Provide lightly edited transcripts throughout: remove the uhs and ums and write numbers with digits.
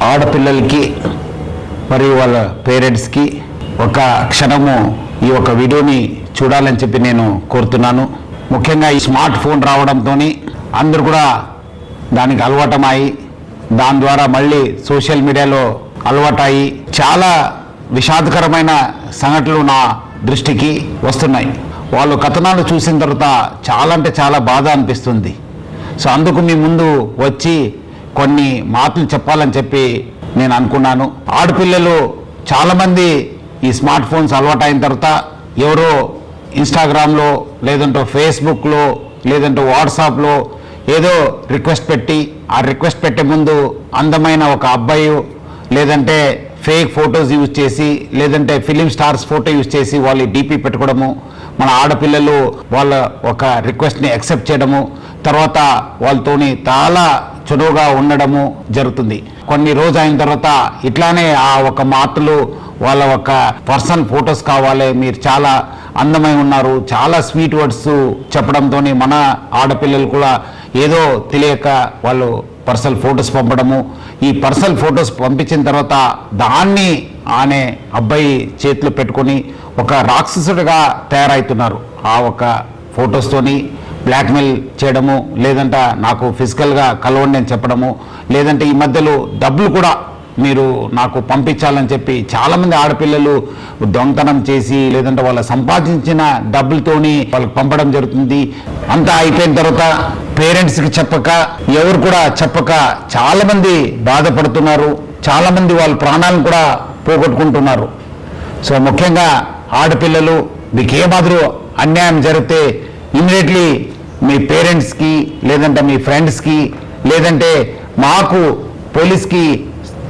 ఆడపిల్లలకి మరియు వాళ్ళ పేరెంట్స్కి ఒక క్షణము ఈ ఒక వీడియోని చూడాలని చెప్పి నేను కోరుతున్నాను. ముఖ్యంగా ఈ స్మార్ట్ ఫోన్ రావడంతో అందరూ కూడా దానికి అలవాటమై దాని ద్వారా మళ్ళీ సోషల్ మీడియాలో అలవాటయి చాలా విషాదకరమైన సంఘటనలు నా దృష్టికి వస్తున్నాయి. వాళ్ళు కథనాలు చూసిన తర్వాత చాలా అంటే చాలా బాధ అనిపిస్తుంది. సో అందుకు మీ ముందు వచ్చి కొన్ని మాటలు చెప్పాలని చెప్పి నేను అనుకున్నాను. ఆడపిల్లలు చాలామంది ఈ స్మార్ట్ ఫోన్స్ అలవాటు అయిన తర్వాత ఎవరో ఇన్స్టాగ్రామ్లో లేదంటే ఫేస్బుక్లో లేదంటే వాట్సాప్లో ఏదో రిక్వెస్ట్ పెట్టి ఆ రిక్వెస్ట్ పెట్టే ముందు అందమైన ఒక అబ్బాయి లేదంటే ఫేక్ ఫొటోస్ యూజ్ చేసి లేదంటే ఫిలిం స్టార్స్ ఫోటో యూజ్ చేసి వాళ్ళు డీపీ పెట్టుకోవడము, మన ఆడపిల్లలు వాళ్ళ ఒక రిక్వెస్ట్ని యాక్సెప్ట్ చేయడము, తర్వాత వాళ్ళతోని చాలా చనువుగా ఉండడము జరుగుతుంది. కొన్ని రోజు అయిన తర్వాత ఇట్లానే ఆ ఒక మాటలు వాళ్ళ ఒక పర్సనల్ ఫొటోస్ కావాలి, మీరు చాలా అందమై ఉన్నారు, చాలా స్వీట్ వర్డ్స్ చెప్పడంతో మన ఆడపిల్లలు కూడా ఏదో తెలియక వాళ్ళు పర్సనల్ ఫొటోస్ పంపడము. ఈ పర్సనల్ ఫొటోస్ పంపించిన తర్వాత దాన్ని ఆనే అబ్బాయి చేతిలో పెట్టుకొని ఒక రాక్షసుడిగా తయారవుతున్నారు. ఆ ఒక ఫొటోస్తోని బ్లాక్మెయిల్ చేయడము, లేదంటే నాకు ఫిజికల్గా కలవండి అని చెప్పడము, లేదంటే ఈ మధ్యలో డబ్బులు కూడా మీరు నాకు పంపించాలని చెప్పి చాలామంది ఆడపిల్లలు దొంగతనం చేసి లేదంటే వాళ్ళ సంపాదించిన డబ్బులతోని వాళ్ళకి పంపడం జరుగుతుంది. అంతా అయిపోయిన తర్వాత పేరెంట్స్కి చెప్పక ఎవరు కూడా చెప్పక చాలామంది బాధపడుతున్నారు, చాలామంది వాళ్ళ ప్రాణాలను కూడా పోగొట్టుకుంటున్నారు. సో ముఖ్యంగా ఆడపిల్లలు మీకు ఏ మాదిరి అన్యాయం జరిగితే ఇమ్మీడియట్లీ మీ పేరెంట్స్కి లేదంటే మీ ఫ్రెండ్స్కి లేదంటే మాకు పోలీస్కి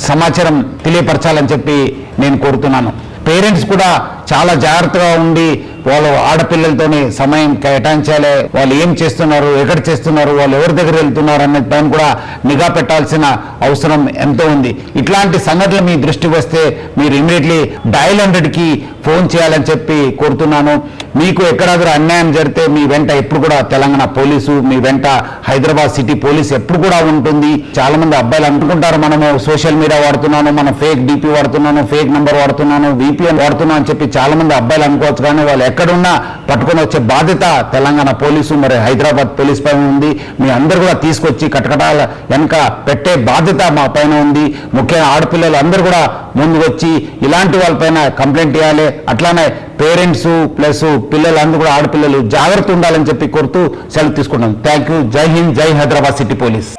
సమాచారం తెలియపరచాలని చెప్పి నేను కోరుతున్నాను. పేరెంట్స్ కూడా చాలా జాగ్రత్తగా ఉండి వాళ్ళు ఆడపిల్లలతోనే సమయం కేటాయించాలి, వాళ్ళు ఏం చేస్తున్నారు, ఎక్కడ చేస్తున్నారు, వాళ్ళు ఎవరి దగ్గర వెళ్తున్నారు అనే పైన కూడా నిఘా పెట్టాల్సిన అవసరం ఎంతో ఉంది. ఇట్లాంటి సంఘటనలు మీ దృష్టికి వస్తే మీరు ఇమ్మీడియట్లీ డయల్ 100కి ఫోన్ చేయాలని చెప్పి కోరుతున్నాను. మీకు ఎక్కడాದರೂ అన్యాయం జరిగితే మీ వెంట ఎప్పుడు కూడా తెలంగాణ పోలీసు, మీ వెంట హైదరాబాద్ సిటీ పోలీసు ఎప్పుడు కూడా ఉంటుంది. చాలా మంది అబ్బాయిలు అనుకుంటారు మనము సోషల్ మీడియా వాడుతున్నాను, మనం ఫేక్ డీపీ వాడుతున్నాను, ఫేక్ నెంబర్ వాడుతున్నాను, VPN వాడుతున్నాను అని చెప్పి చాలా మంది అబ్బాయిలు అనుకోవచ్చు. కానీ వాళ్ళు ఎక్కడున్నా పట్టుకొని వచ్చే బాధ్యత తెలంగాణ పోలీసు మరి హైదరాబాద్ పోలీస్ పైన ఉంది. మీ అందరూ కూడా తీసుకొచ్చి కటకటాల వెనక పెట్టే బాధ్యత మా పైన ఉంది. ముఖ్యంగా ఆడపిల్లలు అందరూ కూడా ముందు వచ్చి ఇలాంటి వాళ్ళపైన కంప్లైంట్ ఇవ్వాలి. అట్లానే పేరెంట్స్ ప్లస్ పిల్లలందరూ కూడా ఆడపిల్లలు జాగ్రత్త ఉండాలని చెప్పి కోరుతూ సెలవు తీసుకుంటాం. Thank you. జై హింద్, జై హైదరాబాద్ సిటీ పోలీస్.